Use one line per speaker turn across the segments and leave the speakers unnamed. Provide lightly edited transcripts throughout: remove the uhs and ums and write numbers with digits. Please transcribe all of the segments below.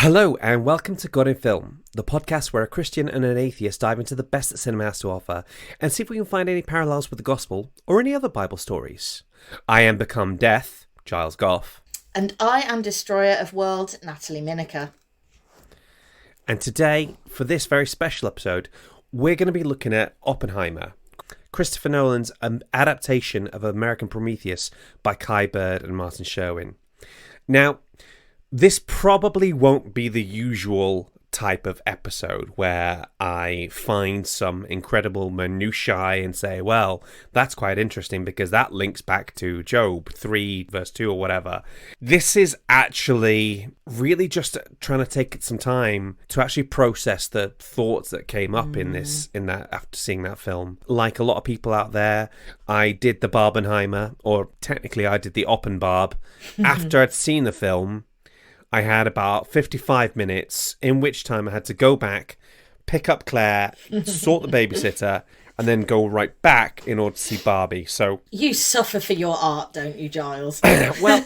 Hello and welcome to God in Film, the podcast where a Christian and an atheist dive into the best that cinema has to offer and see if we can find any parallels with the gospel or any other Bible stories. I am Become Death, Giles Goff.
And I am Destroyer of Worlds, Natalie Minaker.
And today, for this very special episode, we're going to be looking at Oppenheimer, Christopher Nolan's adaptation of American Prometheus by Kai Bird and Martin Sherwin. Now, this probably won't be the usual type of episode where I find some incredible minutiae and say, well, that's quite interesting because that links back to Job 3 verse 2 or whatever. This is actually really just trying to take some time to actually process the thoughts that came up in that after seeing that film. Like a lot of people out there, I did the Barbenheimer, or technically I did the Oppenbarb after I'd seen the film. I had about 55 minutes, in which time I had to go back, pick up Claire, sort the babysitter, and then go right back in order to see Barbie. So
you suffer for your art, don't you, Giles?
Well,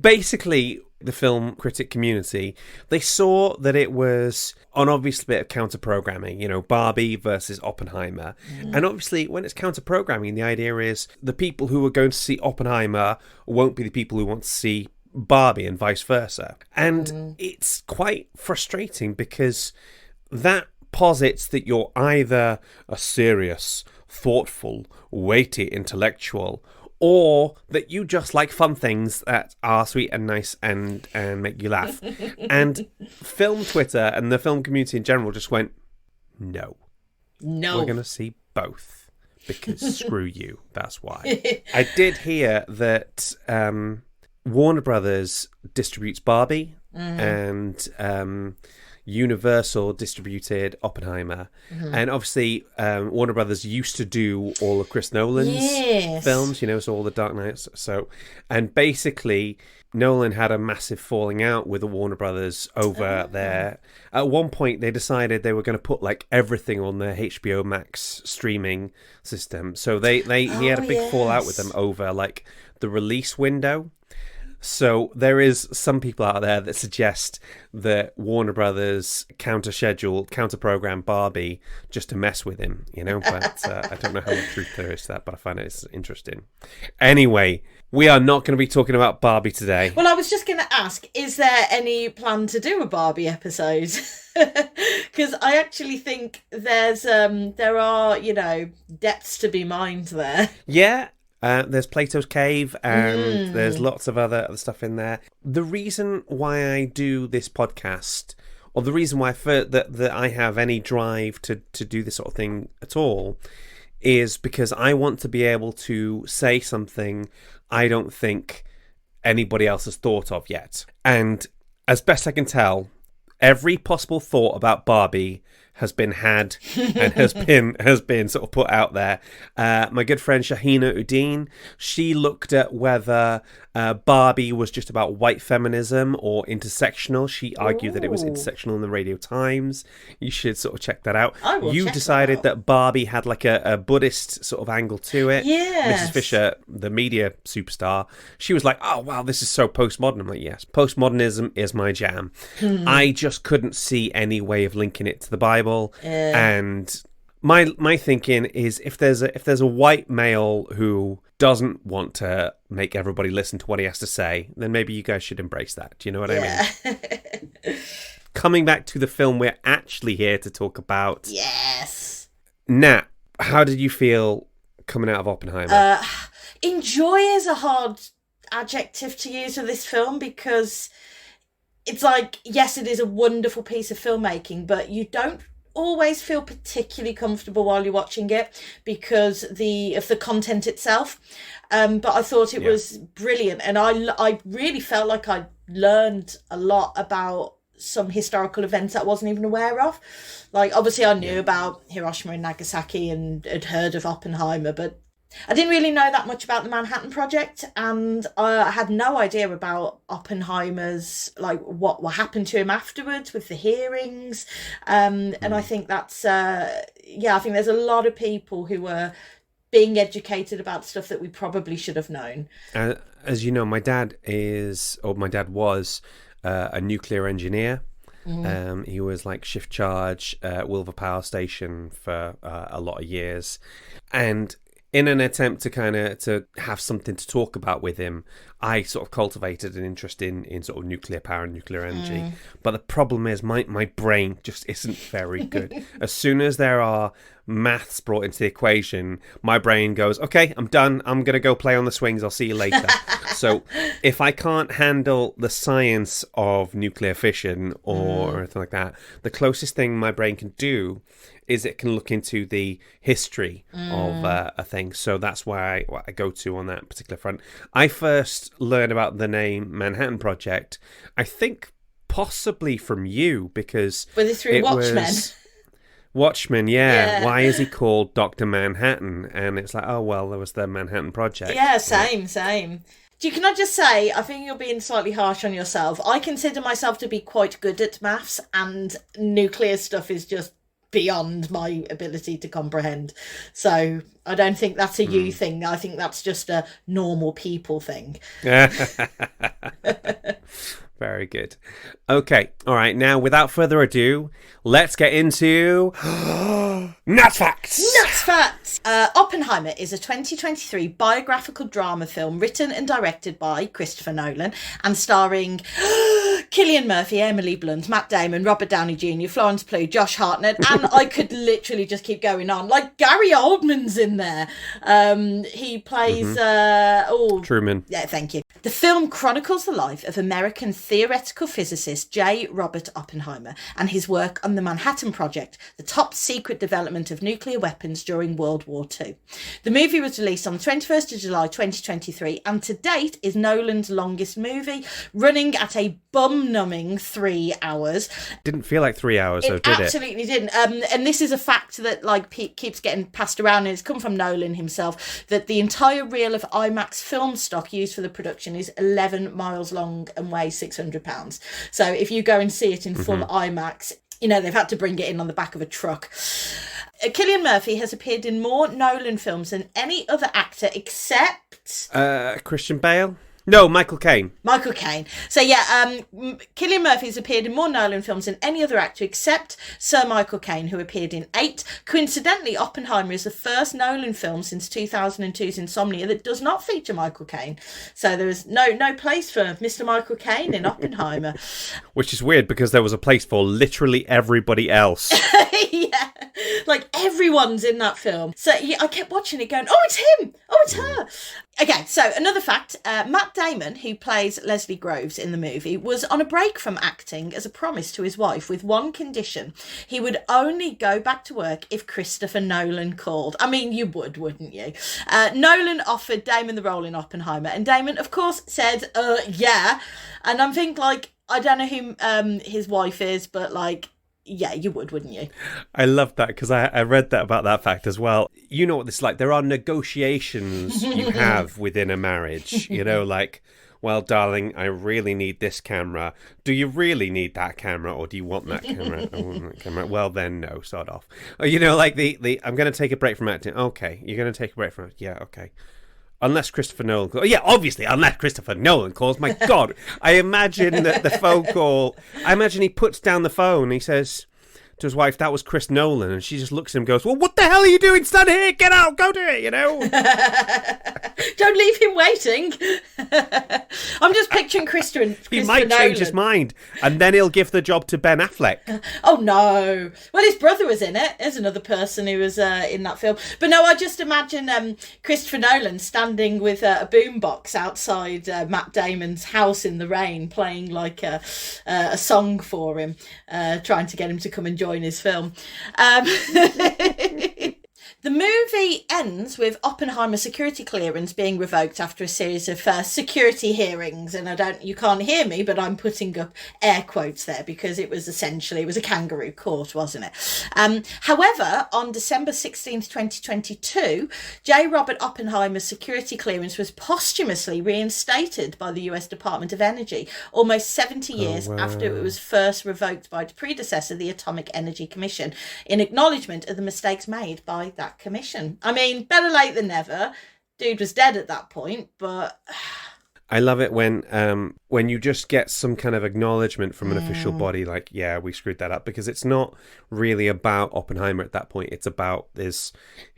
basically, the film critic community, they saw that it was an obvious bit of counter-programming, Barbie versus Oppenheimer. And obviously, when it's counter-programming, the idea is the people who are going to see Oppenheimer won't be the people who want to see Barbie and vice versa. And it's quite frustrating because that posits that you're either a serious, thoughtful, weighty intellectual, or that you just like fun things that are sweet and nice and make you laugh. And film Twitter and the film community in general just went, no. We're going to see both because screw you. That's why. I did hear that Warner Brothers distributes Barbie and Universal distributed Oppenheimer. And obviously Warner Brothers used to do all of Chris Nolan's films, so all the Dark Knights. And basically Nolan had a massive falling out with the Warner Brothers over there. At one point they decided they were going to put like everything on their HBO Max streaming system. So he had a big fallout with them over like the release window. So there is some people out there that suggest that Warner Brothers counter-program Barbie just to mess with him, but I don't know how much truth there is to that, but I find it interesting. Anyway, we are not going to be talking about Barbie today.
Well, I was just going to ask, is there any plan to do a Barbie episode? Because I actually think there are, depths to be mined there.
Yeah. There's Plato's Cave and there's lots of other stuff in there. The reason why I do this podcast, or the reason why that I have any drive to do this sort of thing at all, is because I want to be able to say something I don't think anybody else has thought of yet. And as best I can tell, every possible thought about Barbie has been had and has been sort of put out there. My good friend Shahina Udeen, she looked at whether Barbie was just about white feminism or intersectional. She argued that it was intersectional in the Radio Times. You should sort of check that out. You decided that Barbie had like a Buddhist sort of angle to it.
Yes.
Mrs. Fisher, the media superstar, she was like, oh wow, this is so postmodern. I'm like, yes, postmodernism is my jam. I just couldn't see any way of linking it to the Bible. And my thinking is if there's a white male who doesn't want to make everybody listen to what he has to say, then maybe you guys should embrace that. Do you know what I mean? Coming back to the film we're actually here to talk about.
Yes.
Nat, how did you feel coming out of Oppenheimer?
Enjoy is a hard adjective to use for this film because it's like, yes, it is a wonderful piece of filmmaking, but you don't always feel particularly comfortable while you're watching it because of the content itself. But I thought it was brilliant, and I really felt like I learned a lot about some historical events that I wasn't even aware of. Like, obviously I knew about Hiroshima and Nagasaki and had heard of Oppenheimer, but I didn't really know that much about the Manhattan Project, and I had no idea about Oppenheimer's, like, what happened to him afterwards with the hearings. And I think that's, I think there's a lot of people who were being educated about stuff that we probably should have known.
As you know, my dad was a nuclear engineer. He was like shift charge at Wilver Power Station for a lot of years, and in an attempt to kind of to have something to talk about with him, I sort of cultivated an interest in sort of nuclear power and nuclear energy. But the problem is my brain just isn't very good. As soon as there are maths brought into the equation, my brain goes, okay, I'm done. I'm going to go play on the swings. I'll see you later. So if I can't handle the science of nuclear fission or anything like that, the closest thing my brain can do is it can look into the history of a thing. So that's why I go to on that particular front. I first learned about the name Manhattan Project, I think possibly from you, because
Was it through Watchmen?
Watchmen, yeah. Why is he called Dr. Manhattan? And it's like, oh, well, there was the Manhattan Project.
Yeah, same. Can I just say, I think you're being slightly harsh on yourself. I consider myself to be quite good at maths, and nuclear stuff is just beyond my ability to comprehend. So I don't think that's a you thing. I think that's just a normal people thing.
Very good. Okay. All right. Now, without further ado, let's get into Nuts Facts.
Nuts Facts. Oppenheimer is a 2023 biographical drama film written and directed by Christopher Nolan and starring Cillian Murphy, Emily Blunt, Matt Damon, Robert Downey Jr., Florence Pugh, Josh Hartnett, and I could literally just keep going on. Like Gary Oldman's in there. He plays
Truman.
Yeah, thank you. The film chronicles the life of American theoretical physicist J. Robert Oppenheimer and his work on the Manhattan Project, the top secret development of nuclear weapons during World War II. The movie was released on the 21st of July 2023 and to date is Nolan's longest movie, running at a bum-numbing 3 hours.
Didn't feel like 3 hours, though, did it?
Absolutely didn't. And this is a fact that keeps getting passed around, and it's come from Nolan himself, that the entire reel of IMAX film stock used for the production is 11 miles long and weighs 600 pounds. So if you go and see it in full IMAX, they've had to bring it in on the back of a truck. Cillian Murphy has appeared in more Nolan films than any other actor except...
Christian Bale? No, Michael Caine.
Michael Caine. So Cillian Murphy has appeared in more Nolan films than any other actor except Sir Michael Caine, who appeared in 8. Coincidentally, Oppenheimer is the first Nolan film since 2002's Insomnia that does not feature Michael Caine. So there is no place for Mr. Michael Caine in Oppenheimer.
Which is weird because there was a place for literally everybody else.
Yeah, like everyone's in that film. So I kept watching it going, oh, it's him. Oh, it's her. Okay, so another fact, Matt Damon, who plays Leslie Groves in the movie, was on a break from acting as a promise to his wife with one condition. He would only go back to work if Christopher Nolan called. I mean, you would, wouldn't you? Nolan offered Damon the role in Oppenheimer, and Damon, of course, said, yeah. And I'm thinking, I don't know who his wife is, but, yeah, you would, wouldn't you?
I love that because I read that about that fact as well. You know what this is like. There are negotiations you have within a marriage. Well, darling, I really need this camera. Do you really need that camera, or do you want that camera? I want that camera. Well, then no, sod off. I'm going to take a break from acting. Okay, you're going to take a break from it. Yeah, okay. Unless Christopher Nolan calls. Yeah, obviously, unless Christopher Nolan calls. My God. I imagine that the phone call... I imagine he puts down the phone and he says to his wife, that was Chris Nolan. And she just looks at him and goes, well, what the hell are you doing? Stand here. Get out. Go do it,
Don't leave him waiting. I'm just picturing Christopher
He might
Nolan.
change his mind. And then he'll give the job to Ben Affleck.
Oh, no. Well, his brother was in it. There's another person who was in that film. But no, I just imagine Christopher Nolan standing with a boombox outside Matt Damon's house in the rain, playing a song for him, trying to get him to come and join his film. The movie ends with Oppenheimer's security clearance being revoked after a series of security hearings. And you can't hear me, but I'm putting up air quotes there because it was a kangaroo court, wasn't it? However, on December 16th, 2022, J. Robert Oppenheimer's security clearance was posthumously reinstated by the US Department of Energy, almost 70 years after it was first revoked by its predecessor, the Atomic Energy Commission, in acknowledgement of the mistakes made by that commission. I mean, better late than never. Dude was dead at that point, but...
I love it when you just get some kind of acknowledgement from an official body, like, yeah, we screwed that up, because it's not really about Oppenheimer at that point. It's about his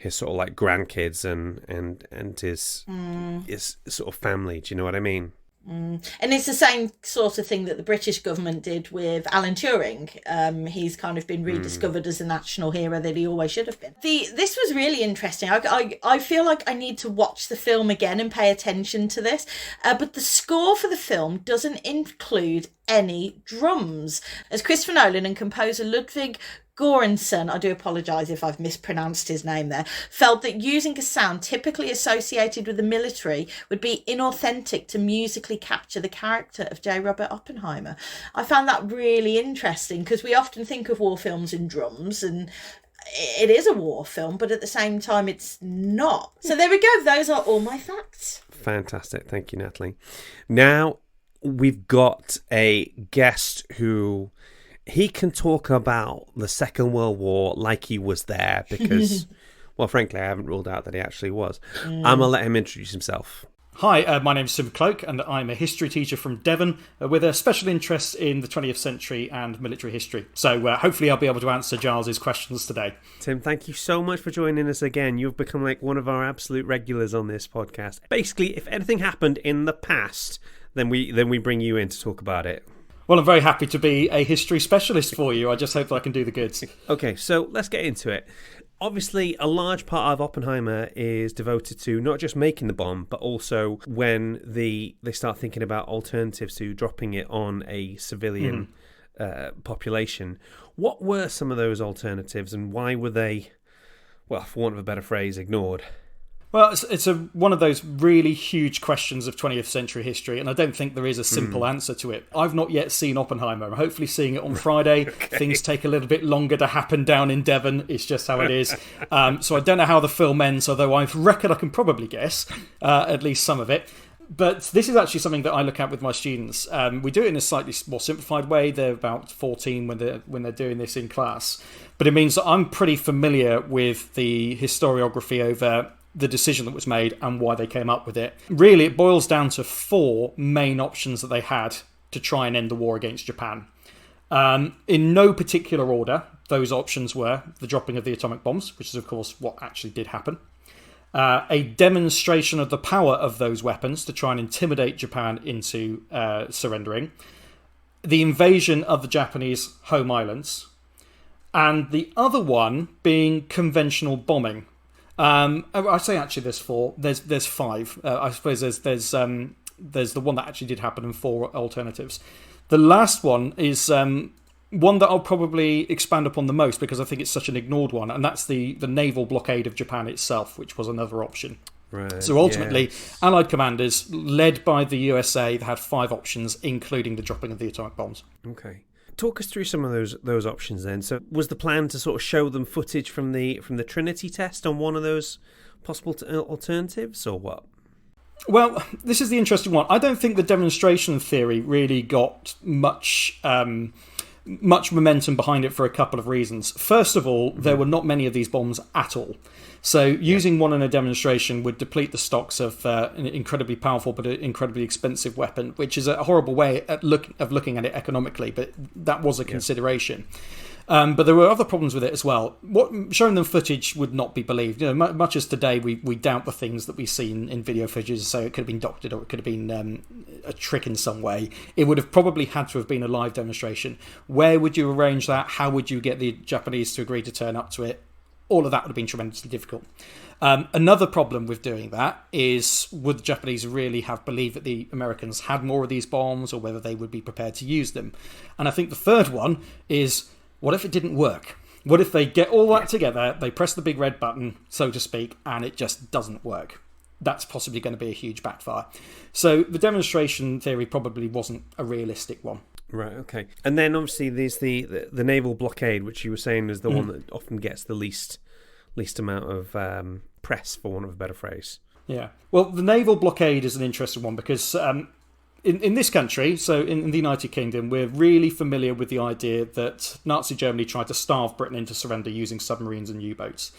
sort of like grandkids and his sort of family. Do you know what I mean?
And it's the same sort of thing that the British government did with Alan Turing. He's kind of been rediscovered as a national hero that he always should have been. This was really interesting. I feel like I need to watch the film again and pay attention to this. But the score for the film doesn't include any drums, as Christopher Nolan and composer Ludwig Göransson, I do apologise if I've mispronounced his name there, felt that using a sound typically associated with the military would be inauthentic to musically capture the character of J. Robert Oppenheimer. I found that really interesting, because we often think of war films in drums, and it is a war film, but at the same time it's not. So there we go, those are all my facts.
Fantastic, thank you, Natalie. Now we've got a guest who... he can talk about the Second World War like he was there, because, well, frankly, I haven't ruled out that he actually was. I'm going to let him introduce himself.
Hi, my name's Sim Cloak, and I'm a history teacher from Devon with a special interest in the 20th century and military history. So hopefully I'll be able to answer Giles's questions today.
Tim, thank you so much for joining us again. You've become like one of our absolute regulars on this podcast. Basically, if anything happened in the past, then we bring you in to talk about it.
Well, I'm very happy to be a history specialist for you. I just hope that I can do the goods.
Okay, so let's get into it. Obviously, a large part of Oppenheimer is devoted to not just making the bomb, but also when they start thinking about alternatives to dropping it on a civilian population. What were some of those alternatives, and why were they, well, for want of a better phrase, ignored?
Well, it's one of those really huge questions of 20th century history, and I don't think there is a simple answer to it. I've not yet seen Oppenheimer. I'm hopefully seeing it on Friday. Okay. Things take a little bit longer to happen down in Devon. It's just how it is. So I don't know how the film ends, although I reckon I can probably guess at least some of it. But this is actually something that I look at with my students. We do it in a slightly more simplified way. They're about 14 when they're doing this in class. But it means that I'm pretty familiar with the historiography over the decision that was made and why they came up with it. Really, it boils down to four main options that they had to try and end the war against Japan. In no particular order, those options were the dropping of the atomic bombs, which is, of course, what actually did happen. A demonstration of the power of those weapons to try and intimidate Japan into surrendering. The invasion of the Japanese home islands. And the other one being conventional bombing. I say actually there's four. There's five. I suppose there's the one that actually did happen and four alternatives. The last one is one that I'll probably expand upon the most because I think it's such an ignored one, and that's the naval blockade of Japan itself, which was another option.
Right.
So ultimately, Allied commanders, led by the USA, they had five options, including the dropping of the atomic bombs.
Okay. Talk us through some of those options then. So was the plan to sort of show them footage from the Trinity test on one of those possible alternatives, or what?
Well, this is the interesting one. I don't think the demonstration theory really got much momentum behind it for a couple of reasons. First of all, there were not many of these bombs at all. So using one in a demonstration would deplete the stocks of an incredibly powerful but incredibly expensive weapon, which is a horrible way of looking at it economically, but that was a consideration. But there were other problems with it as well. Showing them footage would not be believed. You know, much as today we doubt the things that we see in video footage, so it could have been doctored or it could have been a trick in some way. It would have probably had to have been a live demonstration. Where would you arrange that? How would you get the Japanese to agree to turn up to it? All of that would have been tremendously difficult. Another problem with doing that is, would the Japanese really have believed that the Americans had more of these bombs, or whether they would be prepared to use them? And I think the third one is, what if it didn't work? What if they get all that together, they press the big red button, so to speak, and it just doesn't work? That's possibly going to be a huge backfire. So the demonstration theory probably wasn't a realistic one.
Right, okay. And then obviously there's the naval blockade, which you were saying is the one that often gets the least amount of press, for want of a better phrase.
Yeah. Well, the naval blockade is an interesting one because in this country, so in the United Kingdom, we're really familiar with the idea that Nazi Germany tried to starve Britain into surrender using submarines and U-boats.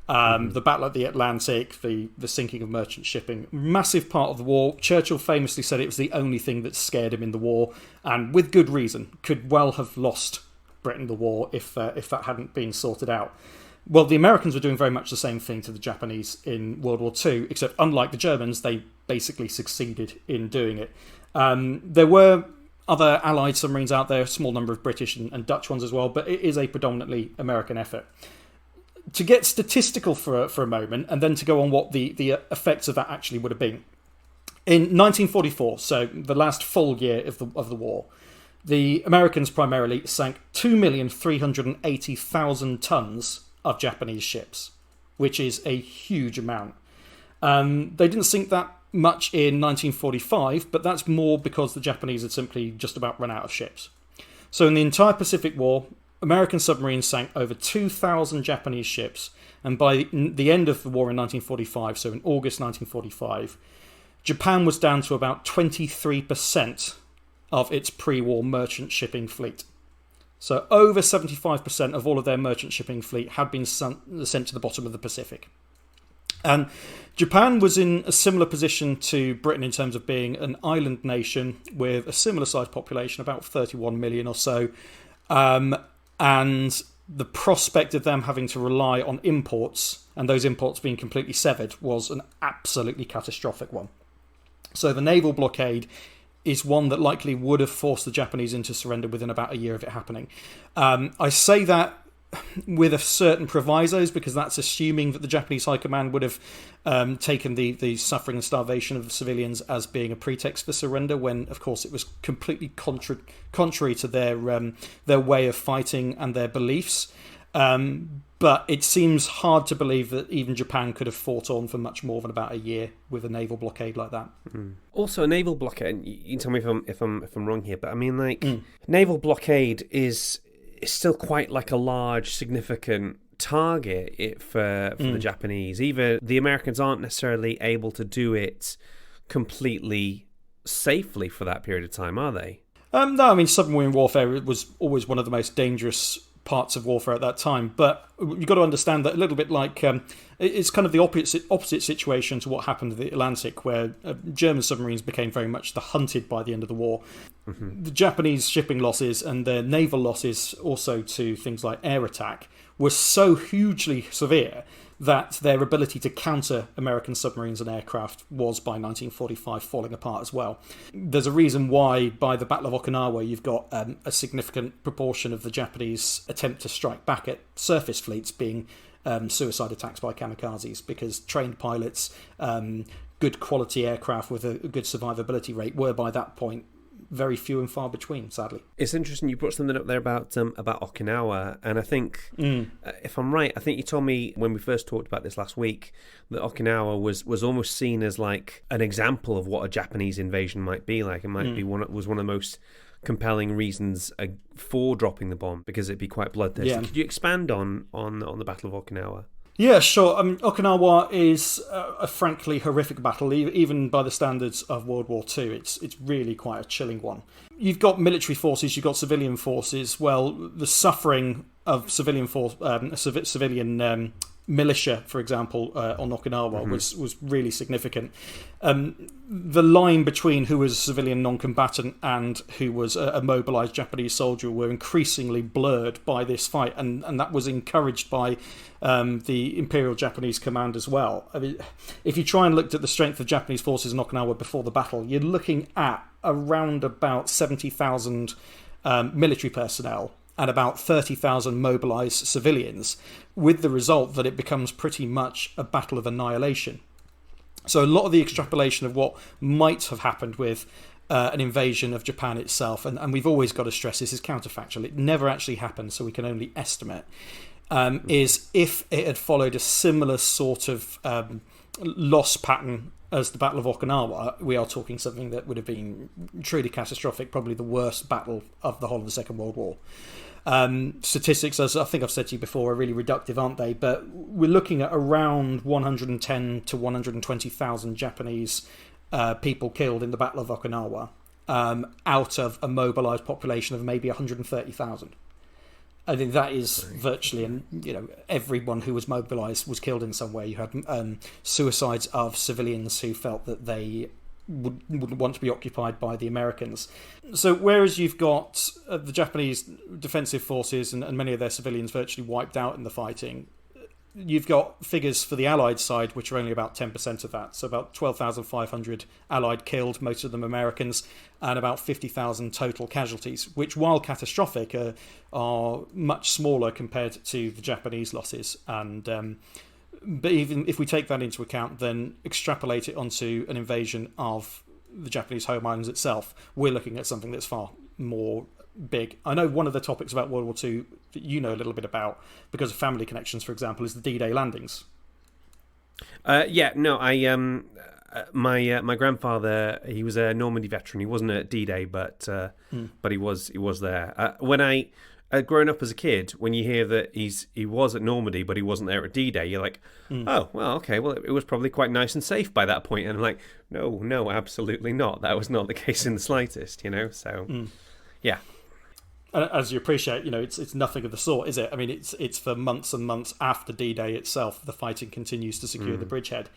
The Battle at the Atlantic, the sinking of merchant shipping, massive part of the war. Churchill famously said it was the only thing that scared him in the war, and with good reason. Could well have lost Britain the war if that hadn't been sorted out. Well, the Americans were doing very much the same thing to the Japanese in World War II, except unlike the Germans, they basically succeeded in doing it. There were other Allied submarines out there, a small number of British and Dutch ones as well, but it is a predominantly American effort. To get statistical for a moment, and then to go on what the effects of that actually would have been. In 1944, so the last full year of the war, the Americans primarily sank 2,380,000 tons of Japanese ships, which is a huge amount. They didn't sink that much in 1945, but that's more because the Japanese had simply just about run out of ships. So in the entire Pacific War, American submarines sank over 2,000 Japanese ships, and by the end of the war in 1945, so in August 1945, Japan was down to about 23% of its pre-war merchant shipping fleet. So over 75% of all of their merchant shipping fleet had been sent to the bottom of the Pacific. And Japan was in a similar position to Britain in terms of being an island nation with a similar sized population, about 31 million or so. And the prospect of them having to rely on imports, and those imports being completely severed, was an absolutely catastrophic one. So the naval blockade is one that likely would have forced the Japanese into surrender within about a year of it happening. I say that with a certain provisos, because that's assuming that the Japanese High Command would have taken the suffering and starvation of the civilians as being a pretext for surrender, when of course it was completely contrary to their way of fighting and their beliefs. But it seems hard to believe that even Japan could have fought on for much more than about a year with a naval blockade like that.
Also, a naval blockade. You can tell me if I'm wrong here, but I mean, naval blockade is still quite like a large, significant target for the Japanese. Either the Americans aren't necessarily able to do it completely safely for that period of time, are they?
No, I mean, submarine warfare was always one of the most dangerous parts of warfare at that time, but you've got to understand that a little bit like it's kind of the opposite situation to what happened in the Atlantic, where German submarines became very much the hunted by the end of the war. The Japanese shipping losses and their naval losses also to things like air attack were so hugely severe that their ability to counter American submarines and aircraft was by 1945 falling apart as well. There's a reason why by the Battle of Okinawa you've got a significant proportion of the Japanese attempt to strike back at surface fleets being suicide attacks by kamikazes, because trained pilots, good quality aircraft with a good survivability rate were by that point very few and far between, sadly.
It's interesting you brought something up there about Okinawa, and I think, if I'm right, I think you told me when we first talked about this last week that Okinawa was almost seen as like an example of what a Japanese invasion might be like. It might be one of the most compelling reasons for dropping the bomb, because it'd be quite bloodthirsty. Could you expand on the Battle of Okinawa?
Yeah, sure. I mean, Okinawa is a frankly horrific battle, even by the standards of World War II. It's really quite a chilling one. You've got military forces, you've got civilian forces. Well, the suffering of civilian militia, for example, on Okinawa was really significant. The line between who was a civilian non-combatant and who was a mobilised Japanese soldier were increasingly blurred by this fight, and that was encouraged by the Imperial Japanese Command as well. I mean, if you try and look at the strength of Japanese forces in Okinawa before the battle, you're looking at around about 70,000 military personnel and about 30,000 mobilised civilians, with the result that it becomes pretty much a battle of annihilation. So a lot of the extrapolation of what might have happened with an invasion of Japan itself, and we've always got to stress this is counterfactual, it never actually happened, so we can only estimate, is if it had followed a similar sort of loss pattern as the Battle of Okinawa, we are talking something that would have been truly catastrophic, probably the worst battle of the whole of the Second World War. Statistics, as I think I've said to you before, are really reductive, aren't they? But we're looking at around 110 to 120,000 Japanese people killed in the Battle of Okinawa, out of a mobilised population of maybe 130,000. I think that is virtually, and everyone who was mobilised was killed in some way. You had suicides of civilians who felt that they wouldn't want to be occupied by the Americans. So whereas you've got the Japanese defensive forces and many of their civilians virtually wiped out in the fighting, you've got figures for the Allied side, which are only about 10% of that. So about 12,500 Allied killed, most of them Americans, and about 50,000 total casualties, which, while catastrophic, are much smaller compared to the Japanese losses. And but even if we take that into account, then extrapolate it onto an invasion of the Japanese home islands itself, we're looking at something that's far more big. I know one of the topics about World War II that you know a little bit about, because of family connections, for example, is the D-Day landings.
My grandfather, he was a Normandy veteran. He wasn't at D-Day, but he was there. When I growing up as a kid, when you hear that he was at Normandy, but he wasn't there at D-Day, you're like, oh, well, okay, well, it was probably quite nice and safe by that point. And I'm like, no, absolutely not. That was not the case in the slightest, So, yeah.
As you appreciate, it's nothing of the sort, is it? I mean, it's for months and months after D-Day itself, the fighting continues to secure the bridgehead.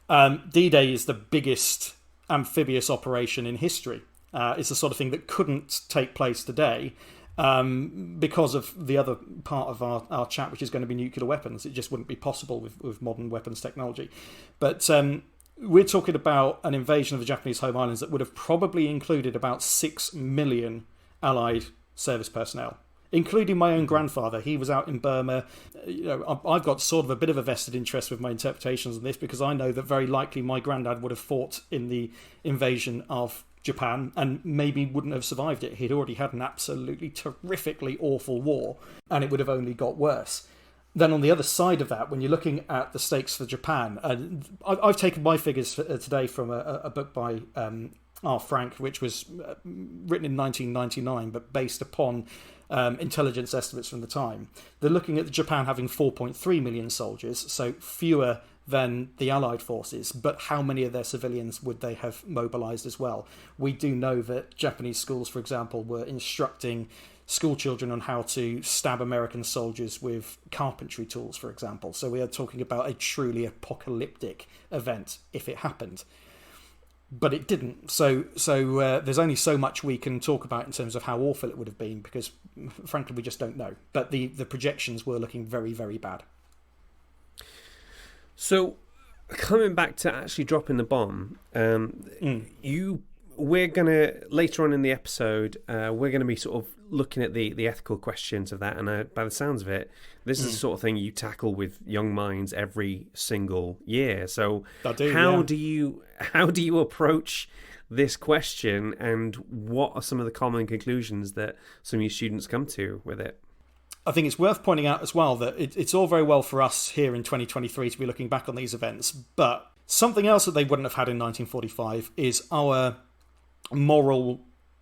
D-Day is the biggest amphibious operation in history. It's the sort of thing that couldn't take place today because of the other part of our chat, which is going to be nuclear weapons. It just wouldn't be possible with modern weapons technology. But we're talking about an invasion of the Japanese home islands that would have probably included about 6 million Allied service personnel, including my own grandfather. He was out in Burma. I've got sort of a bit of a vested interest with my interpretations of this, because I know that very likely my granddad would have fought in the invasion of Japan and maybe wouldn't have survived it. He'd already had an absolutely terrifically awful war, and it would have only got worse. Then on the other side of that, when you're looking at the stakes for Japan, and I've taken my figures today from a book by R. Frank, which was written in 1999, but based upon intelligence estimates from the time. They're looking at Japan having 4.3 million soldiers, so fewer than the Allied forces, but how many of their civilians would they have mobilised as well? We do know that Japanese schools, for example, were instructing school children on how to stab American soldiers with carpentry tools, for example. So we are talking about a truly apocalyptic event if it happened. But it didn't. So there's only so much we can talk about in terms of how awful it would have been, because frankly we just don't know. But the projections were looking very, very bad.
So coming back to actually dropping the bomb, we're gonna later on in the episode, we're gonna be sort of looking at the ethical questions of that, and by the sounds of it, this is the sort of thing you tackle with young minds every single year. So how do you approach this question, and what are some of the common conclusions that some of your students come to with it?
I think it's worth pointing out as well that it's all very well for us here in 2023 to be looking back on these events, but something else that they wouldn't have had in 1945 is our moral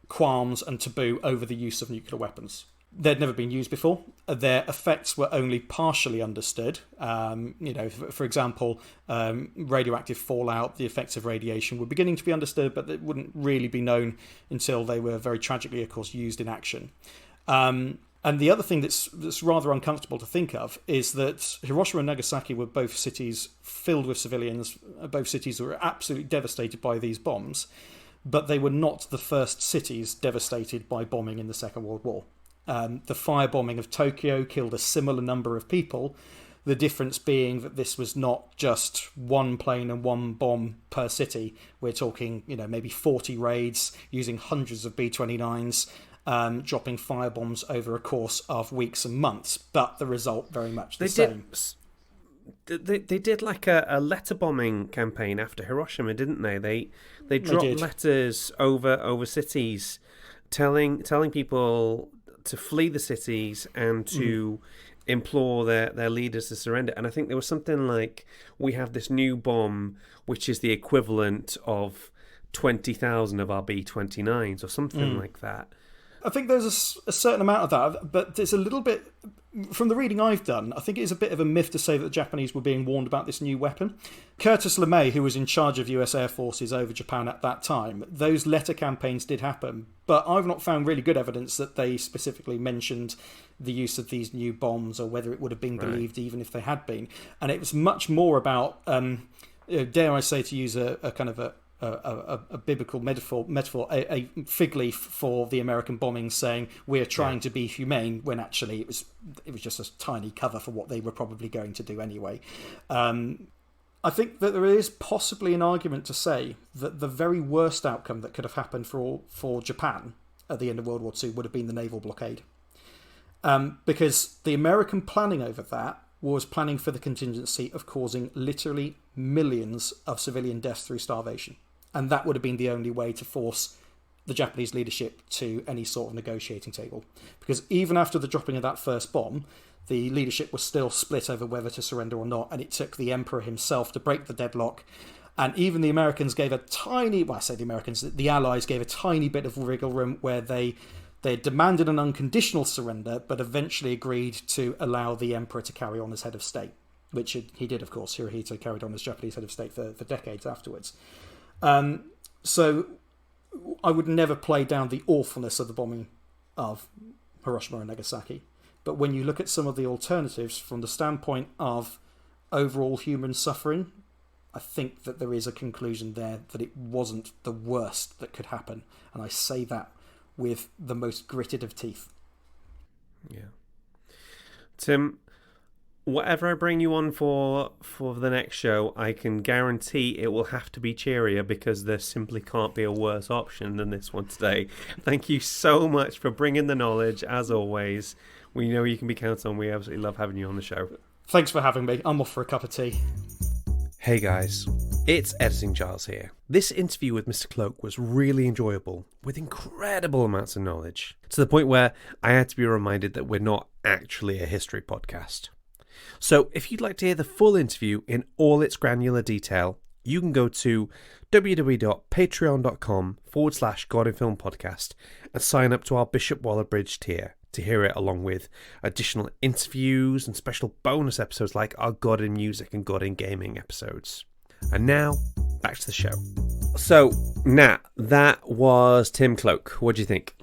qualms and taboo over the use of nuclear weapons. They'd never been used before. Their effects were only partially understood. For example, radioactive fallout, the effects of radiation were beginning to be understood, but it wouldn't really be known until they were very tragically, of course, used in action. And the other thing that's rather uncomfortable to think of is that Hiroshima and Nagasaki were both cities filled with civilians, both cities that were absolutely devastated by these bombs, but they were not the first cities devastated by bombing in the Second World War. The firebombing of Tokyo killed a similar number of people, the difference being that this was not just one plane and one bomb per city. We're talking, maybe 40 raids using hundreds of B-29s, dropping firebombs over a course of weeks and months, but the result very much the same.
They did like a letter bombing campaign after Hiroshima, didn't they? They dropped letters over cities, telling people to flee the cities and to implore their leaders to surrender. And I think there was something like, we have this new bomb which is the equivalent of 20,000 of our B-29s or something like that.
I think there's a certain amount of that, but it's a little bit, from the reading I've done, I think it is a bit of a myth to say that the Japanese were being warned about this new weapon. Curtis LeMay, who was in charge of US Air Forces over Japan at that time, those letter campaigns did happen, but I've not found really good evidence that they specifically mentioned the use of these new bombs or whether it would have been believed even if they had been. And it was much more about, dare I say, to use a kind of a biblical metaphor, a fig leaf for the American bombings, saying we're trying to be humane, when actually it was just a tiny cover for what they were probably going to do anyway. I think that there is possibly an argument to say that the very worst outcome that could have happened for Japan at the end of World War II would have been the naval blockade, because the American planning over that was planning for the contingency of causing literally millions of civilian deaths through starvation. And that would have been the only way to force the Japanese leadership to any sort of negotiating table. Because even after the dropping of that first bomb, the leadership was still split over whether to surrender or not, and it took the emperor himself to break the deadlock. And even the Americans gave a tiny, well, I say the Americans, the Allies gave a tiny bit of wriggle room where they demanded an unconditional surrender, but eventually agreed to allow the emperor to carry on as head of state, which he did, of course. Hirohito carried on as Japanese head of state for decades afterwards. So I would never play down the awfulness of the bombing of Hiroshima and Nagasaki. But when you look at some of the alternatives from the standpoint of overall human suffering, I think that there is a conclusion there that it wasn't the worst that could happen. And I say that with the most gritted of teeth.
Yeah. Tim, whatever I bring you on for the next show, I can guarantee it will have to be cheerier, because there simply can't be a worse option than this one today. Thank you so much for bringing the knowledge, as always. We know you can be counted on. We absolutely love having you on the show.
Thanks for having me. I'm off for a cup of tea.
Hey guys, it's Editing Giles here. This interview with Mr. Cloak was really enjoyable, with incredible amounts of knowledge, to the point where I had to be reminded that we're not actually a history podcast. So if you'd like to hear the full interview in all its granular detail, you can go to www.patreon.com/God in Film Podcast and sign up to our Bishop Waller-Bridge tier to hear it, along with additional interviews and special bonus episodes like our God in Music and God in Gaming episodes. And now, back to the show. So, Nat, that was Tim Cloak. What do you think?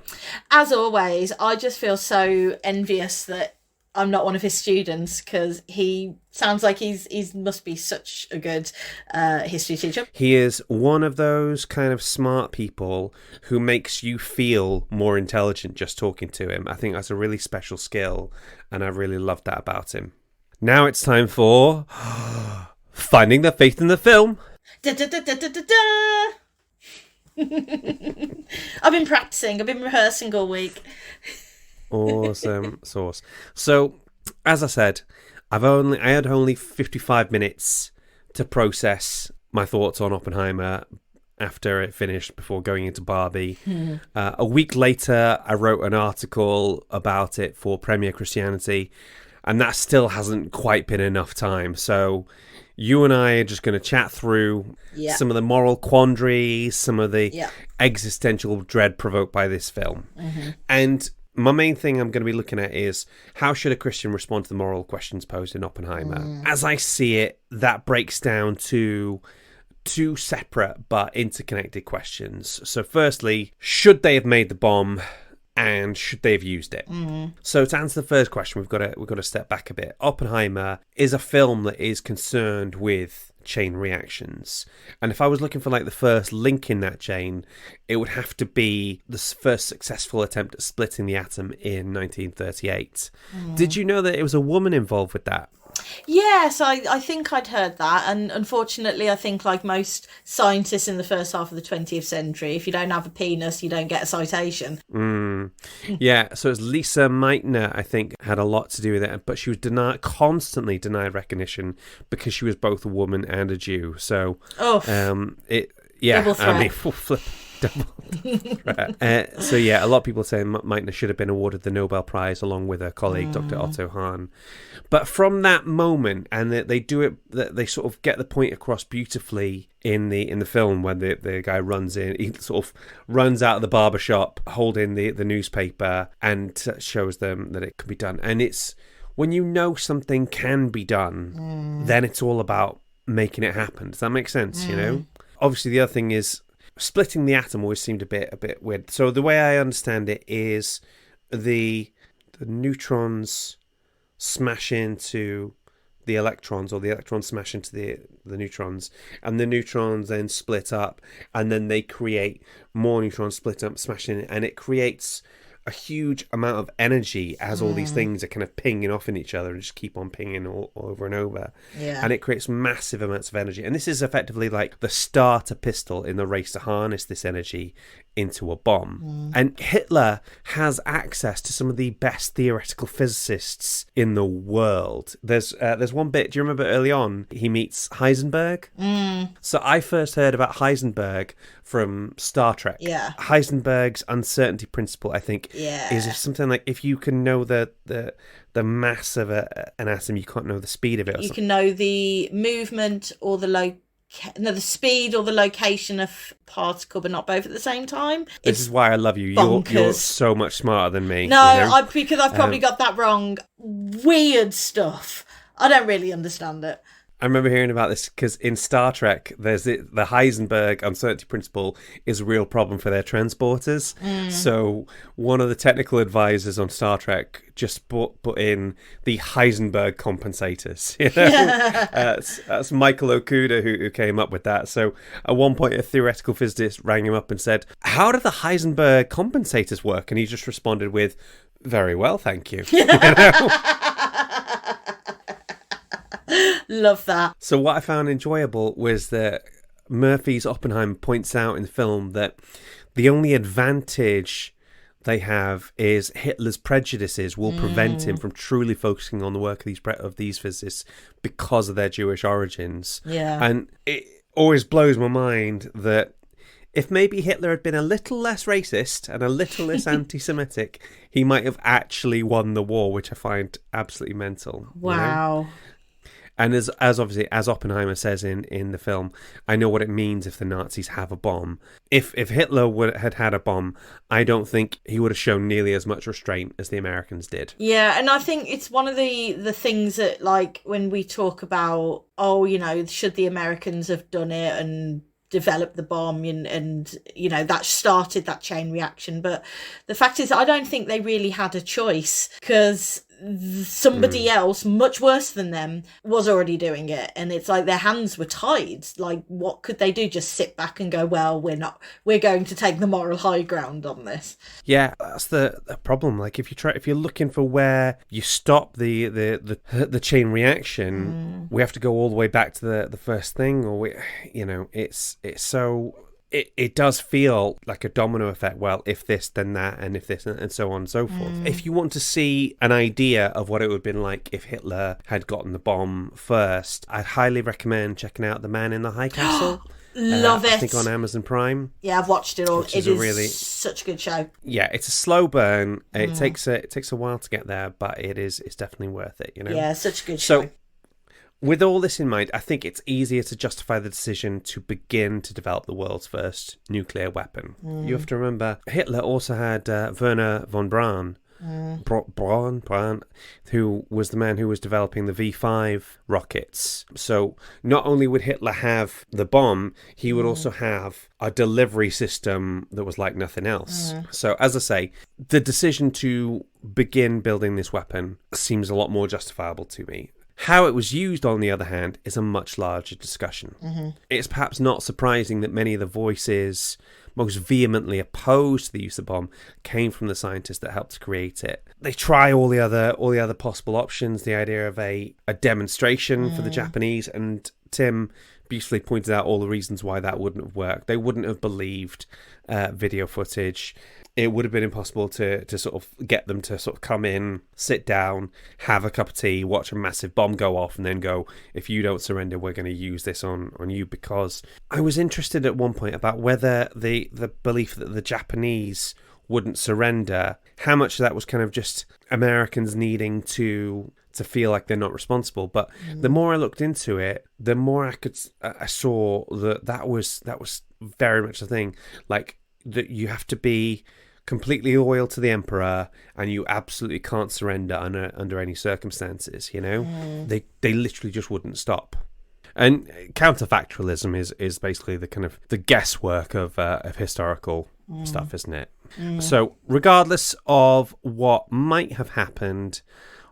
As always, I just feel so envious that I'm not one of his students, because he sounds like he must be such a good history teacher.
He is one of those kind of smart people who makes you feel more intelligent just talking to him. I think that's a really special skill, and I really love that about him. Now it's time for Finding the Faith in the Film.
Da, da, da, da, da, da, da. I've been practicing. I've been rehearsing all week.
Awesome sauce. So, as I said, I had only 55 minutes to process my thoughts on Oppenheimer after it finished, before going into Barbie. A week later, I wrote an article about it for Premier Christianity, and that still hasn't quite been enough time. So you and I are just going to chat through some of the moral quandaries, some of the existential dread provoked by this film. And my main thing I'm going to be looking at is, how should a Christian respond to the moral questions posed in Oppenheimer? As I see it, that breaks down to two separate but interconnected questions. So firstly, should they have made the bomb, and should they have used it? So to answer the first question, we've got to step back a bit. Oppenheimer is a film that is concerned with chain reactions, and if I was looking for like the first link in that chain, it would have to be the first successful attempt at splitting the atom in 1938. Did you know that it was a woman involved with that?
Yes, I think I'd heard that, and unfortunately I think, like most scientists in the first half of the 20th century, if you don't have a penis, you don't get a citation.
Yeah, so it's Lisa Meitner, I think, had a lot to do with it, but she was constantly denied recognition because she was both a woman and a Jew. So,
Double threat.
I mean, So yeah, a lot of people say Meitner should have been awarded the Nobel Prize along with a colleague, Dr. Otto Hahn. But from that moment, and they do it, they sort of get the point across beautifully in the film when the guy runs in, he sort of runs out of the barber shop holding the newspaper and shows them that it can be done. And it's when you know something can be done, then it's all about making it happen. Does that make sense? You know, obviously the other thing is splitting the atom always seemed a bit weird. So the way I understand it is the neutrons smash into the electrons, or the electrons smash into the neutrons, and the neutrons then split up, and then they create more neutrons split up, smashing, and it creates a huge amount of energy as all these things are kind of pinging off in each other and just keep on pinging all over and over.
Yeah.
And it creates massive amounts of energy. And this is effectively like the starter pistol in the race to harness this energy into a bomb. And Hitler has access to some of the best theoretical physicists in the world. There's one bit, do you remember early on, he meets Heisenberg? So I first heard about Heisenberg from Star Trek.
Yeah.
Heisenberg's uncertainty principle, I think, is something like if you can know the mass of an atom, you can't know the speed of it.
You can know the movement or the speed or the location of particle, but not both at the same time.
This is why I love you. You're so much smarter than me.
No,
you know?
because I've probably got that wrong. Weird stuff. I don't really understand it.
I remember hearing about this because in Star Trek, there's the Heisenberg uncertainty principle is a real problem for their transporters. So one of the technical advisors on Star Trek just put in the Heisenberg compensators. You know? That's Michael Okuda who came up with that. So at one point, a theoretical physicist rang him up and said, "How do the Heisenberg compensators work?" And he just responded with, "Very well, thank you." You know?
Love that.
So what I found enjoyable was that Murphy's Oppenheimer points out in the film that the only advantage they have is Hitler's prejudices will prevent him from truly focusing on the work of these physicists because of their Jewish origins.
Yeah.
And it always blows my mind that if maybe Hitler had been a little less racist and a little less anti-Semitic, he might have actually won the war, which I find absolutely mental.
Wow.
You know? And as obviously, as Oppenheimer says in the film, I know what it means if the Nazis have a bomb. If Hitler had a bomb, I don't think he would have shown nearly as much restraint as the Americans did.
Yeah, and I think it's one of the things that, like, when we talk about, oh, you know, should the Americans have done it and developed the bomb and you know, that started that chain reaction. But the fact is, I don't think they really had a choice, because somebody else much worse than them was already doing it, and it's like their hands were tied. Like, what could they do? Just sit back and go, well, we're going to take the moral high ground on this.
Yeah, that's the problem. Like, if you're looking for where you stop the chain reaction, we have to go all the way back to the first thing, or it's so. It does feel like a domino effect. Well, if this, then that, and if this, and so on and so forth. If you want to see an idea of what it would have been like if Hitler had gotten the bomb first, I'd highly recommend checking out The Man in the High Castle.
Love it.
I think on Amazon Prime.
Yeah, I've watched it all. It is
really
such a good show. Yeah,
it's a slow burn. It takes a while to get there, but it's definitely worth it. You know.
Yeah, such a good show.
So, with all this in mind, I think it's easier to justify the decision to begin to develop the world's first nuclear weapon. You have to remember, Hitler also had Werner von Braun, Braun, who was the man who was developing the V5 rockets. So not only would Hitler have the bomb, he would also have a delivery system that was like nothing else. So as I say, the decision to begin building this weapon seems a lot more justifiable to me. How it was used, on the other hand, is a much larger discussion. It's perhaps not surprising that many of the voices most vehemently opposed to the use of the bomb came from the scientists that helped to create it. They try all the other possible options, the idea of a demonstration for the Japanese, and Tim beautifully pointed out all the reasons why that wouldn't have worked. They wouldn't have believed video footage. It would have been impossible to sort of get them to sort of come in, sit down, have a cup of tea, watch a massive bomb go off, and then go, if you don't surrender, we're going to use this on you. Because I was interested at one point about whether the belief that the Japanese wouldn't surrender, how much of that was kind of just Americans needing to feel like they're not responsible. But the more I looked into it, the more I saw that was very much the thing. Like, that you have to be completely loyal to the emperor, and you absolutely can't surrender under any circumstances. They literally just wouldn't stop. And counterfactualism is basically the kind of the guesswork of historical stuff, isn't it? So regardless of what might have happened,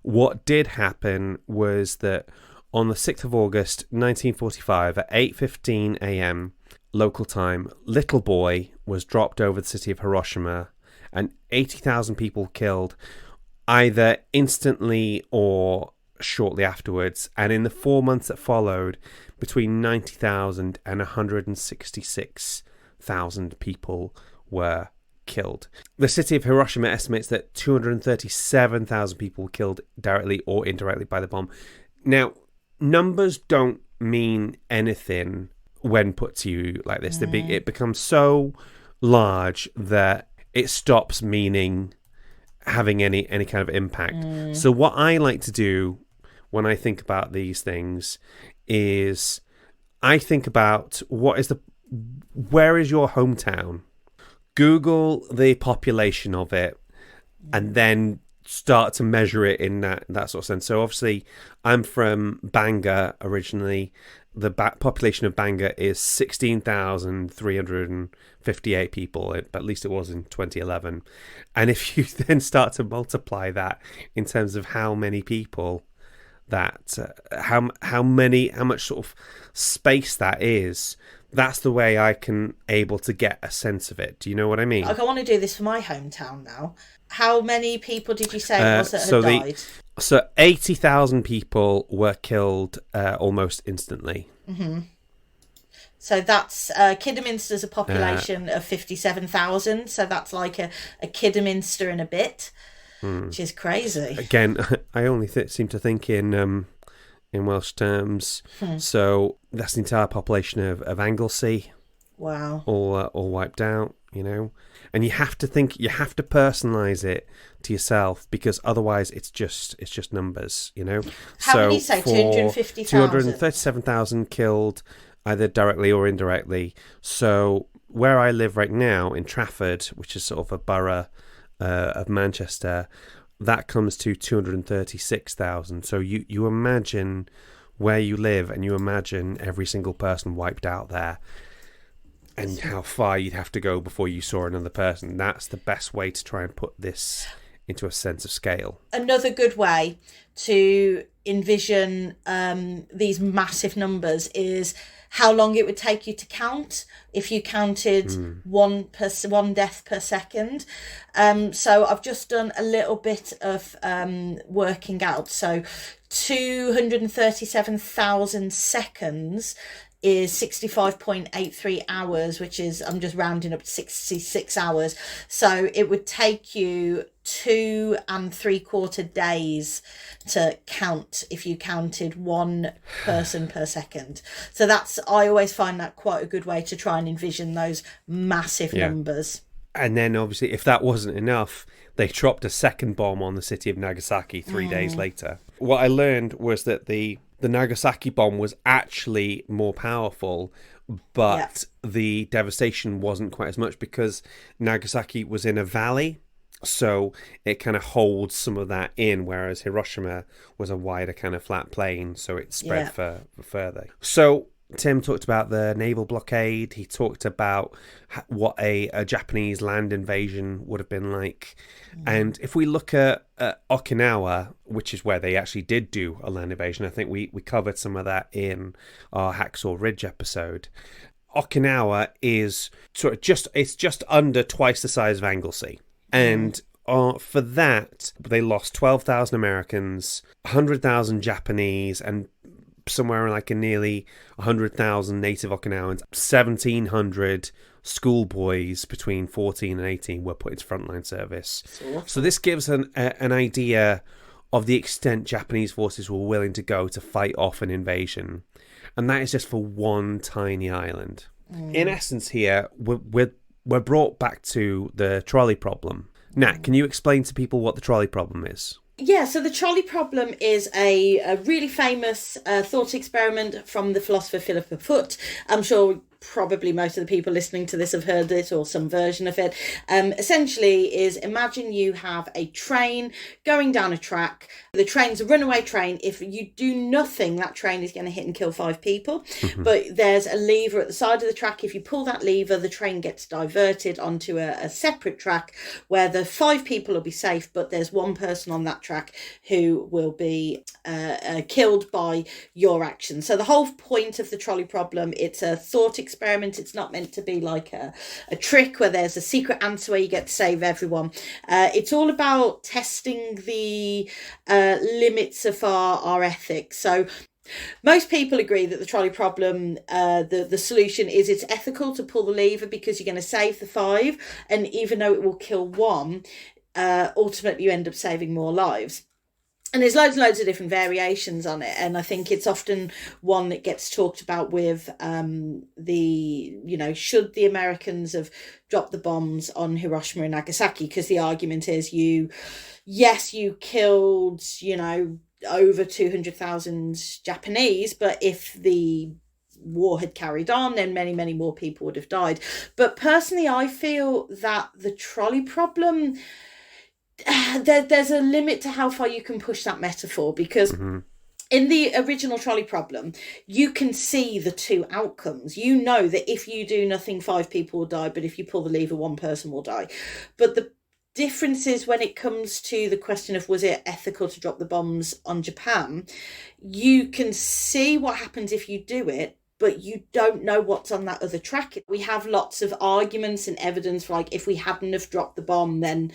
what did happen was that on the 6th of August 1945 at 8:15 a.m. local time, little boy was dropped over the city of Hiroshima, and 80,000 people killed either instantly or shortly afterwards. And in the 4 months that followed, between 90,000 and 166,000 people were killed. The city of Hiroshima estimates that 237,000 people were killed directly or indirectly by the bomb. Now, numbers don't mean anything when put to you like this. It becomes so large that it stops meaning having any kind of impact. So what I like to do when I think about these things is I think about where is your hometown? Google the population of it, and then start to measure it in that sort of sense. So obviously, I'm from Bangor originally. The population of Bangor is 16,358 people, at least it was in 2011. And if you then start to multiply that in terms of how many people that, how much sort of space that is, that's the way I can able to get a sense of it. Do you know what I mean?
Like, I want to do this for my hometown now. How many people did you say it was that had died?
So 80,000 people were killed almost instantly.
Mm-hmm. So that's Kidderminster's a population of 57,000. So that's like a Kidderminster and a bit, which is crazy.
Again, I only seem to think in Welsh terms. So that's the entire population of Anglesey.
Wow.
All wiped out, And you have to personalise it to yourself, because otherwise it's just numbers,
How many say 250,000?
237,000 killed either directly or indirectly. So where I live right now in Trafford, which is sort of a borough of Manchester, that comes to 236,000. So you imagine where you live, and you imagine every single person wiped out there, and how far you'd have to go before you saw another person. That's the best way to try and put this into a sense of scale.
Another good way to envision these massive numbers is how long it would take you to count if you counted one death per second. So I've just done a little bit of working out. So 237,000 seconds is 65.83 hours, which is, I'm just rounding up to 66 hours. So it would take you 2 3/4 days to count if you counted one person per second. So I always find that quite a good way to try and envision those massive numbers.
And then obviously, if that wasn't enough, they dropped a second bomb on the city of Nagasaki 3 days later. What I learned was that the Nagasaki bomb was actually more powerful, but the devastation wasn't quite as much, because Nagasaki was in a valley, so it kind of holds some of that in, whereas Hiroshima was a wider kind of flat plain, so it spread for further. So Tim talked about the naval blockade. He talked about what a Japanese land invasion would have been like. And if we look at Okinawa, which is where they actually did do a land invasion, I think we covered some of that in our Hacksaw Ridge episode. Okinawa is it's just under twice the size of Anglesey. And for that, they lost 12,000 Americans, 100,000 Japanese, and somewhere like a nearly 100,000 native Okinawans, 1,700 schoolboys between 14 and 18 were put into frontline service. So this gives an idea of the extent Japanese forces were willing to go to fight off an invasion. And that is just for one tiny island. In essence here, we're brought back to the trolley problem. Nat, can you explain to people what the trolley problem is?
Yeah, so the trolley problem is a really famous thought experiment from the philosopher Philippa Foot. I'm sure probably most of the people listening to this have heard it or some version of it. Essentially is, imagine you have a train going down a track. The train's a runaway train. If you do nothing, that train is going to hit and kill 5 people. But there's a lever at the side of the track. If you pull that lever, the train gets diverted onto a separate track where the 5 people will be safe, but there's one person on that track who will be killed by your action. So the whole point of the trolley problem, it's a thought experiment. It's not meant to be like a trick where there's a secret answer where you get to save everyone. It's all about testing the limits of our ethics. So most people agree that the trolley problem, the solution is it's ethical to pull the lever because you're going to save the 5, and even though it will kill 1, ultimately you end up saving more lives. And there's loads and loads of different variations on it. And I think it's often one that gets talked about with should the Americans have dropped the bombs on Hiroshima and Nagasaki? Because the argument is you killed, over 200,000 Japanese, but if the war had carried on, then many, many more people would have died. But personally, I feel that the trolley problem, there's a limit to how far you can push that metaphor, because in the original trolley problem, you can see the 2 outcomes. You know that if you do nothing, 5 people will die, but if you pull the lever, 1 person will die. But the difference is when it comes to the question of was it ethical to drop the bombs on Japan, you can see what happens if you do it, but you don't know what's on that other track. We have lots of arguments and evidence for, like, if we hadn't have dropped the bomb, then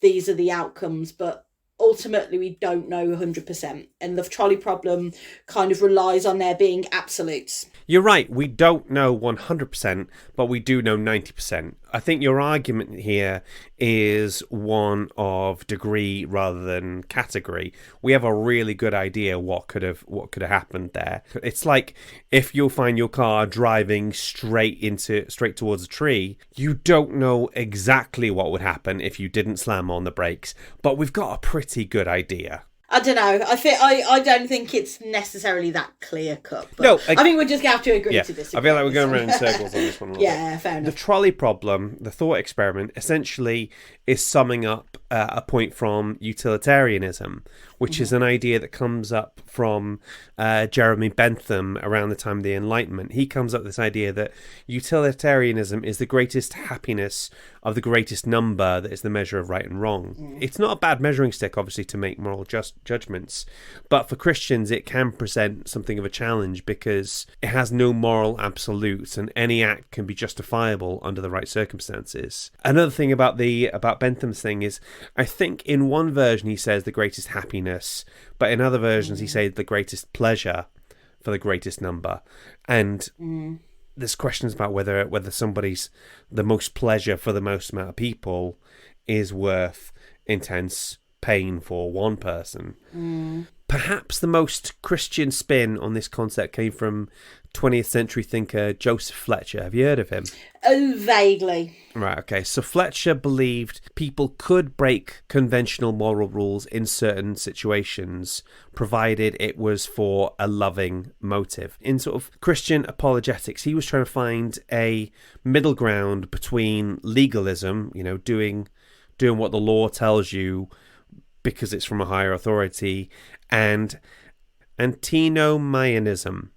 these are the outcomes, but ultimately we don't know 100%. And the trolley problem kind of relies on there being absolutes.
You're right, we don't know 100%, but we do know 90%. I think your argument here is one of degree rather than category. We have a really good idea what could have happened there. It's like if you'll find your car driving straight towards a tree, you don't know exactly what would happen if you didn't slam on the brakes, but we've got a pretty good idea.
I don't know. I don't think it's necessarily that clear cut. But
No,
I think we're just going to have to agree to disagree.
I feel like we're going around in circles on this one.
Yeah, fair enough.
The trolley problem, the thought experiment, essentially is summing up a point from utilitarianism, which is an idea that comes up from Jeremy Bentham around the time of the Enlightenment. He comes up with this idea that utilitarianism is the greatest happiness of the greatest number that is the measure of right and wrong. It's not a bad measuring stick, obviously, to make moral judgments, but for Christians it can present something of a challenge because it has no moral absolutes and any act can be justifiable under the right circumstances. Another thing about Bentham's thing is, I think in one version he says the greatest happiness, but in other versions he says the greatest pleasure for the greatest number. And there's questions about whether somebody's the most pleasure for the most amount of people is worth intense pain for one person. Perhaps the most Christian spin on this concept came from 20th century thinker Joseph Fletcher. Have you heard of him?
Oh, vaguely.
Right, okay. So Fletcher believed people could break conventional moral rules in certain situations, provided it was for a loving motive. In sort of Christian apologetics, he was trying to find a middle ground between legalism, doing what the law tells you because it's from a higher authority, and antinomianism,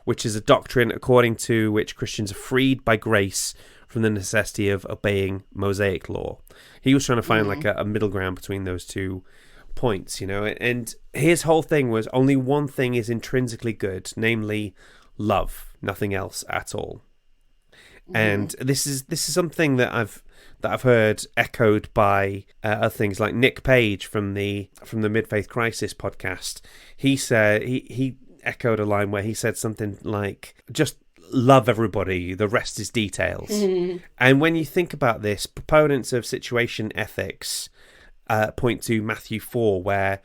which is a doctrine according to which Christians are freed by grace from the necessity of obeying Mosaic law. He was trying to find like a middle ground between those 2 points, and his whole thing was only one thing is intrinsically good, namely love, nothing else at all. And this is something that I've heard echoed by other things like Nick Page from the Mid-Faith Crisis podcast. He said he echoed a line where he said something like, just love everybody, the rest is details. And when you think about this, proponents of situation ethics point to Matthew 4, where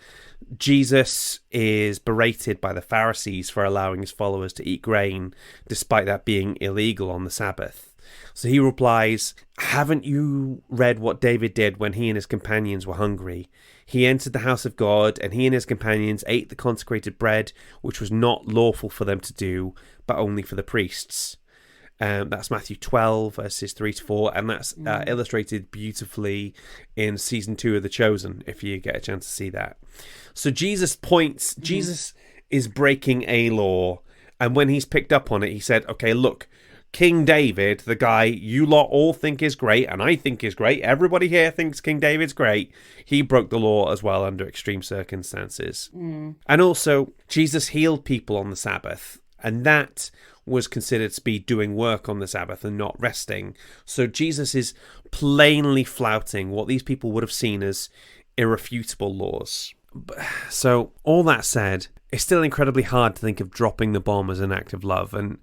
Jesus is berated by the Pharisees for allowing his followers to eat grain despite that being illegal on the Sabbath. So he replies, haven't you read what David did when he and his companions were hungry? He entered the house of God, and he and his companions ate the consecrated bread, which was not lawful for them to do, but only for the priests. That's Matthew 12, verses 3 to 4, and that's illustrated beautifully in season 2 of The Chosen, if you get a chance to see that. So Jesus is breaking a law, and when he's picked up on it, he said, okay, look, King David, the guy you lot all think is great, and I think is great, everybody here thinks King David's great, he broke the law as well under extreme circumstances. And also, Jesus healed people on the Sabbath, and that was considered to be doing work on the Sabbath and not resting. So Jesus is plainly flouting what these people would have seen as irrefutable laws. So all that said, it's still incredibly hard to think of dropping the bomb as an act of love, and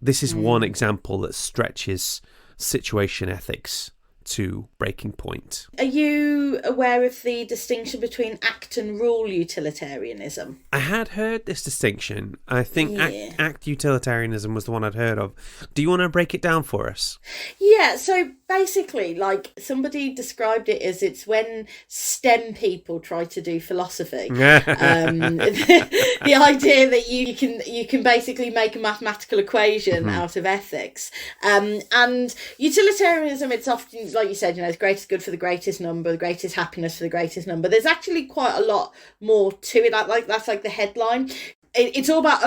this is one example that stretches situation ethics to breaking point.
Are you aware of the distinction between act and rule utilitarianism?
I had heard this distinction. I think act utilitarianism was the one I'd heard of. Do you want to break it down for us?
Yeah, so basically, like, somebody described it as it's when STEM people try to do philosophy. The idea that you can basically make a mathematical equation out of ethics. And utilitarianism, it's often, like you said, the greatest good for the greatest number, the greatest happiness for the greatest number. There's actually quite a lot more to it. Like that's like the headline. It's all about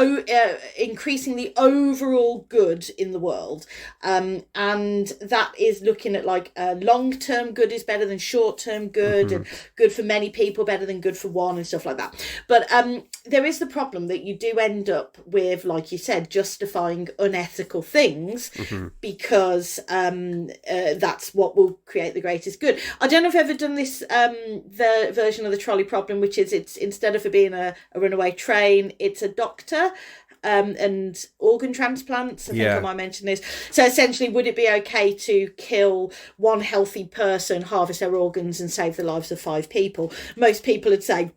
increasing the overall good in the world, and that is looking at like long-term good is better than short-term good, and good for many people better than good for one, and stuff like that. But there is the problem that you do end up with, like you said, justifying unethical things because that's what will create the greatest good. I don't know if I've ever done this the version of the trolley problem, which is it's instead of it being a runaway train, it's a doctor and organ transplants. I think I might mention this. So essentially, would it be okay to kill one healthy person, harvest their organs and save the lives of 5 people? Most people would say,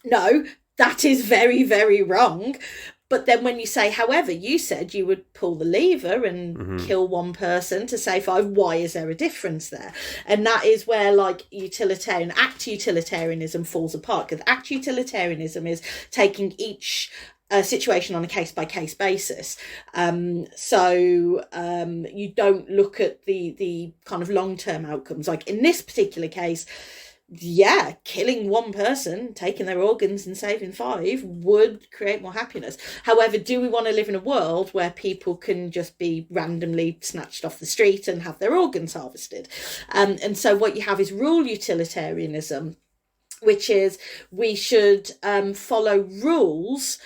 no, that is very, very wrong. But then when you say, however, you said you would pull the lever and kill one person to save 5, why is there a difference there? And that is where like act utilitarianism falls apart, because act utilitarianism is taking each situation on a case-by-case basis. So you don't look at the kind of long-term outcomes. Like in this particular case, killing one person, taking their organs and saving 5 would create more happiness. However, do we want to live in a world where people can just be randomly snatched off the street and have their organs harvested? And so what you have is rule utilitarianism, which is we should follow rules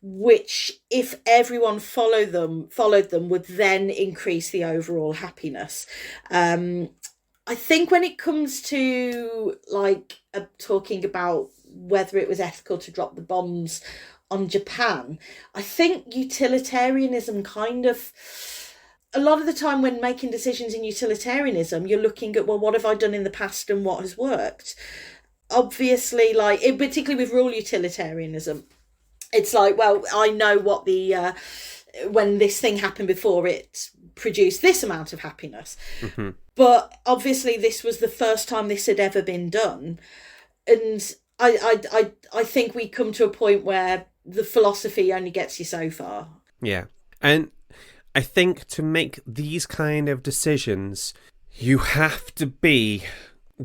which, if everyone followed them, would then increase the overall happiness. I think when it comes to like talking about whether it was ethical to drop the bombs on Japan, I think utilitarianism kind of, a lot of the time when making decisions in utilitarianism, you're looking at, well, what have I done in the past and what has worked? Obviously, like, particularly with rule utilitarianism, it's like, well, I know what when this thing happened before, it produced this amount of happiness. But obviously this was the first time this had ever been done. And I think we come to a point where the philosophy only gets you so far.
Yeah. And I think to make these kind of decisions, you have to be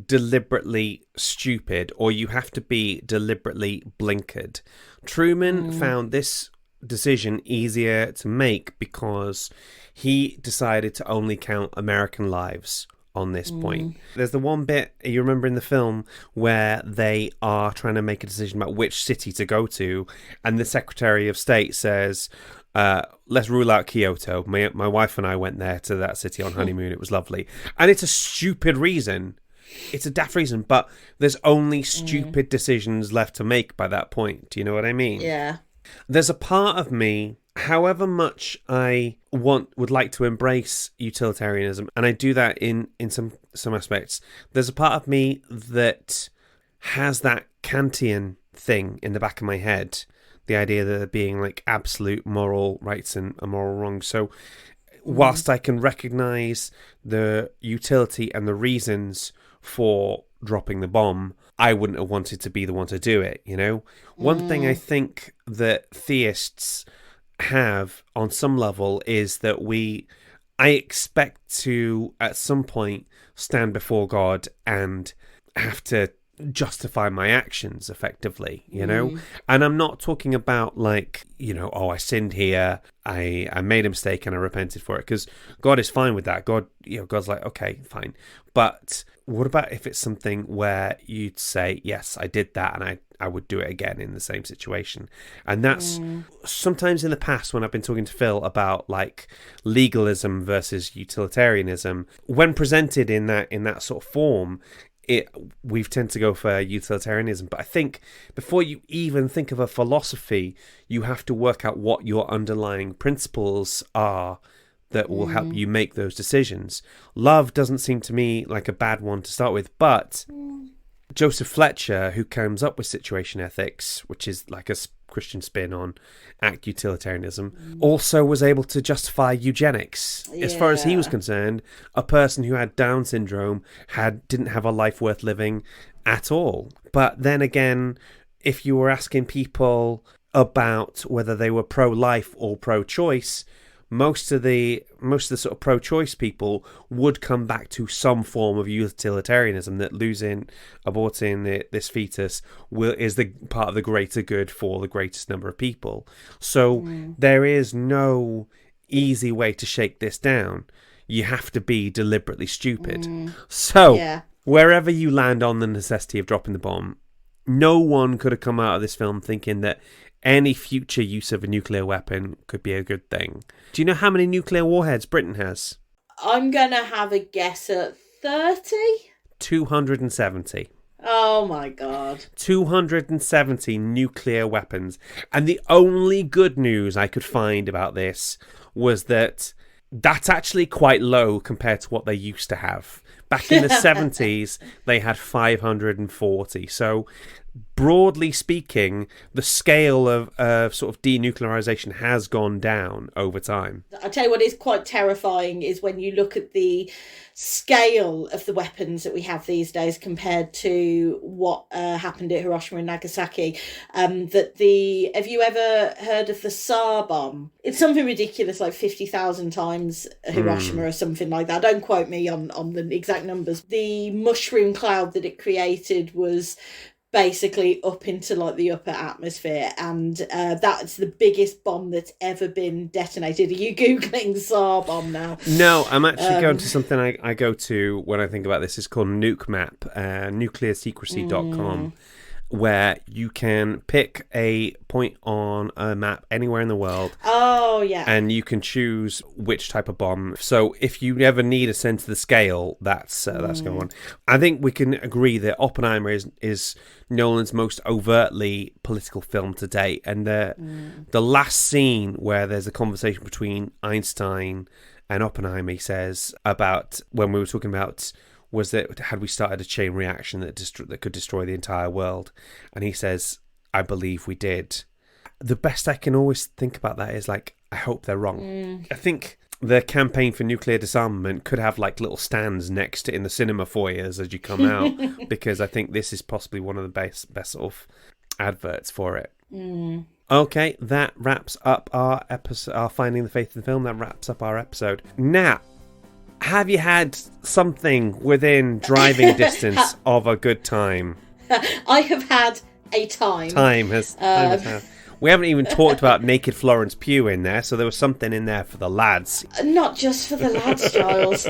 deliberately stupid, or you have to be deliberately blinkered. Truman found this decision easier to make because he decided to only count American lives on this point. There's the one bit you remember in the film where they are trying to make a decision about which city to go to, and the Secretary of State says, let's rule out Kyoto. My wife and I went there to that city on honeymoon. It was lovely. And it's a stupid reason. It's a daft reason, but there's only stupid decisions left to make by that point. Do you know what I mean?
Yeah.
There's a part of me, however much I would like to embrace utilitarianism, and I do that in some aspects. There's a part of me that has that Kantian thing in the back of my head, the idea that there being like absolute moral rights and moral wrongs. So whilst I can recognise the utility and the reasons for dropping the bomb, I wouldn't have wanted to be the one to do it, you know? One thing I think that theists have on some level is that I expect to at some point stand before God and have to justify my actions effectively, you know? And I'm not talking about like, you know, oh, I sinned here, I made a mistake and I repented for it, because God is fine with that. God's like, okay, fine. But what about if it's something where you'd say, yes, I did that and I would do it again in the same situation? And that's sometimes in the past when I've been talking to Phil about like legalism versus utilitarianism, when presented in that sort of form, we've tend to go for utilitarianism. But I think before you even think of a philosophy, you have to work out what your underlying principles are that will help you make those decisions. Love doesn't seem to me like a bad one to start with, but Joseph Fletcher, who comes up with situation ethics, which is like a Christian spin on act utilitarianism, also was able to justify eugenics. As far as he was concerned, a person who had Down syndrome didn't have a life worth living at all. But then again, if you were asking people about whether they were pro-life or pro-choice, most of the sort of pro-choice people would come back to some form of utilitarianism, that aborting this fetus is the part of the greater good for the greatest number of people. So there is no easy way to shake this down. You have to be deliberately stupid. So wherever you land on the necessity of dropping the bomb, no one could have come out of this film thinking that any future use of a nuclear weapon could be a good thing. Do you know how many nuclear warheads Britain has?
I'm going to have a guess at 30?
270.
Oh my God.
270 nuclear weapons. And the only good news I could find about this was that that's actually quite low compared to what they used to have. Back in the 70s, they had 540. So broadly speaking, the scale of sort of denuclearization has gone down over time.
I tell you what is quite terrifying is when you look at the scale of the weapons that we have these days compared to what happened at Hiroshima and Nagasaki. Have you ever heard of the Tsar bomb? It's something ridiculous, like 50,000 times Hiroshima or something like that. Don't quote me on the exact numbers. The mushroom cloud that it created was basically up into like the upper atmosphere, and that's the biggest bomb that's ever been detonated. Are you googling Tsar bomb now?
No, I'm actually going to something I go to when I think about this. It's called Nuke Map, nuclearsecrecy.com, where you can pick a point on a map anywhere in the world.
Oh, yeah.
And you can choose which type of bomb. So if you ever need a sense of the scale, that's going on. I think we can agree that Oppenheimer is Nolan's most overtly political film to date. And the last scene where there's a conversation between Einstein and Oppenheimer, he says about when we were talking about was that had we started a chain reaction that could destroy the entire world? And he says, I believe we did. The best I can always think about that is like, I hope they're wrong. I think the campaign for nuclear disarmament could have like little stands next to in the cinema foyers as you come out, because I think this is possibly one of the best sort of adverts for it. Okay, that wraps up our episode, our Finding the Faith in the Film. That wraps up our episode. Now, have you had something within driving distance of a good time?
I have had a time.
Time has had. We haven't even talked about Naked Florence Pugh in there, so there was something in there for the lads.
Not just for the lads, Giles.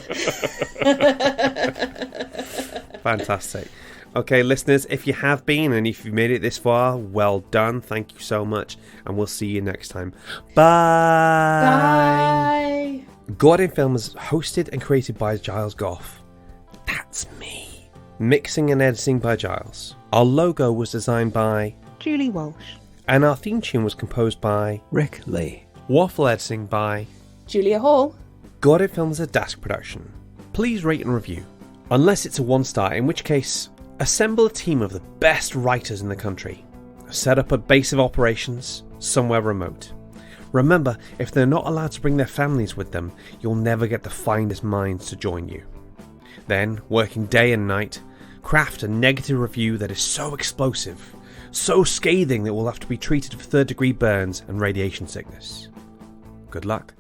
Fantastic. Okay, listeners, if you have been and if you've made it this far, well done. Thank you so much, and we'll see you next time. Bye.
Bye.
God in Film is hosted and created by Giles Goff. That's me. Mixing and editing by Giles. Our logo was designed by
Julie Walsh.
And our theme tune was composed by
Rick Lee.
Waffle editing by
Julia Hall.
Got It Films, a Dask production. Please rate and review. Unless it's a 1-star, in which case, assemble a team of the best writers in the country. Set up a base of operations somewhere remote. Remember, if they're not allowed to bring their families with them, you'll never get the finest minds to join you. Then, working day and night, craft a negative review that is so explosive, so scathing that will have to be treated for third-degree burns and radiation sickness. Good luck.